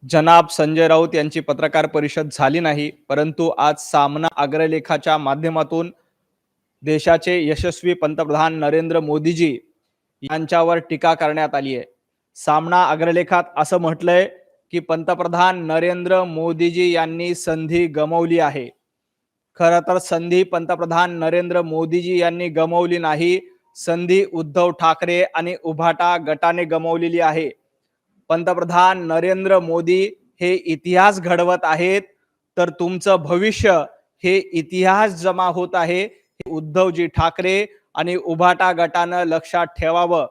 जनाब संजय राऊत यांची पत्रकार परिषद झाली नाही, परंतु आज सामना अग्रलेखाच्या माध्यमातून देशाचे यशस्वी पंतप्रधान नरेंद्र मोदीजी यांच्यावर टीका करण्यात आली आहे. सामना अग्रलेखात असं म्हटलंय की पंतप्रधान नरेंद्र मोदीजी यांनी संधी गमावली आहे. खरं तर संधी पंतप्रधान नरेंद्र मोदीजी यांनी गमावली नाही, संधी उद्धव ठाकरे आणि उभाटा गटाने गमावलेली आहे. पंतप्रधान नरेंद्र मोदी हे इतिहास घडवत आहेत, तर तुमचं भविष्य हे इतिहास जमा होत आहे, हे उद्धवजी ठाकरे आणि उभाटा गटानं लक्षात ठेवावं.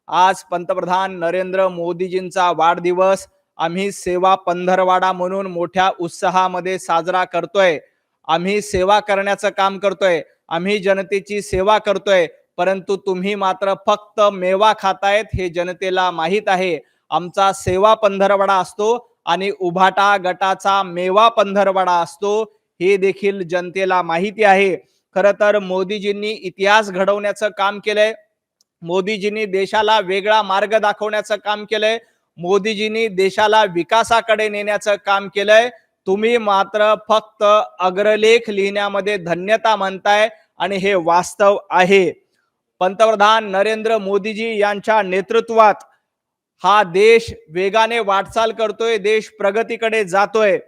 आज पंतप्रधान नरेंद्र मोदीजींचा वाढदिवस आम्ही सेवा पंधरवाडा म्हणून मोठ्या उत्साहामध्ये साजरा करतोय. आम्ही सेवा करण्याचं काम करतोय, आम्ही जनतेची सेवा करतोय, परंतु तुम्ही मात्र फक्त मेवा खातायत हे जनतेला माहीत आहे. आमचा सेवा पंधरवडा असतो आणि उभाटा गटाचा मेवा पंधरवडा असतो, हे देखील जनतेला माहिती आहे. खरं तर मोदीजींनी इतिहास घडवण्याचं काम केलंय. मोदीजींनी देशाला वेगळा मार्ग दाखवण्याचं काम केलंय. मोदीजींनी देशाला विकासाकडे नेण्याचं काम केलंय. तुम्ही मात्र फक्त अग्रलेख लिहिण्यामध्ये धन्यता म्हणताय आणि हे वास्तव आहे. पंतप्रधान नरेंद्र मोदीजी यांच्या नेतृत्वात हा देश वेगाने वाटचाल करतोय, देश प्रगतीकडे जातोय.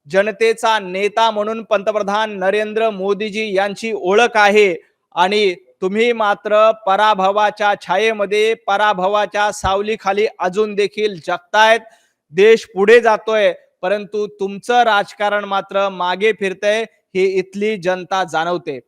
जनतेचा नेता म्हणून पंतप्रधान नरेंद्र मोदीजी यांची ओळख आहे आणि तुम्ही मात्र पराभवाच्या छायेमध्ये, पराभवाच्या सावलीखाली अजून देखील जगतायत. देश पुढे जातोय, परंतु तुमचं राजकारण मात्र मागे फिरतंय, हे इथली जनता जाणवते.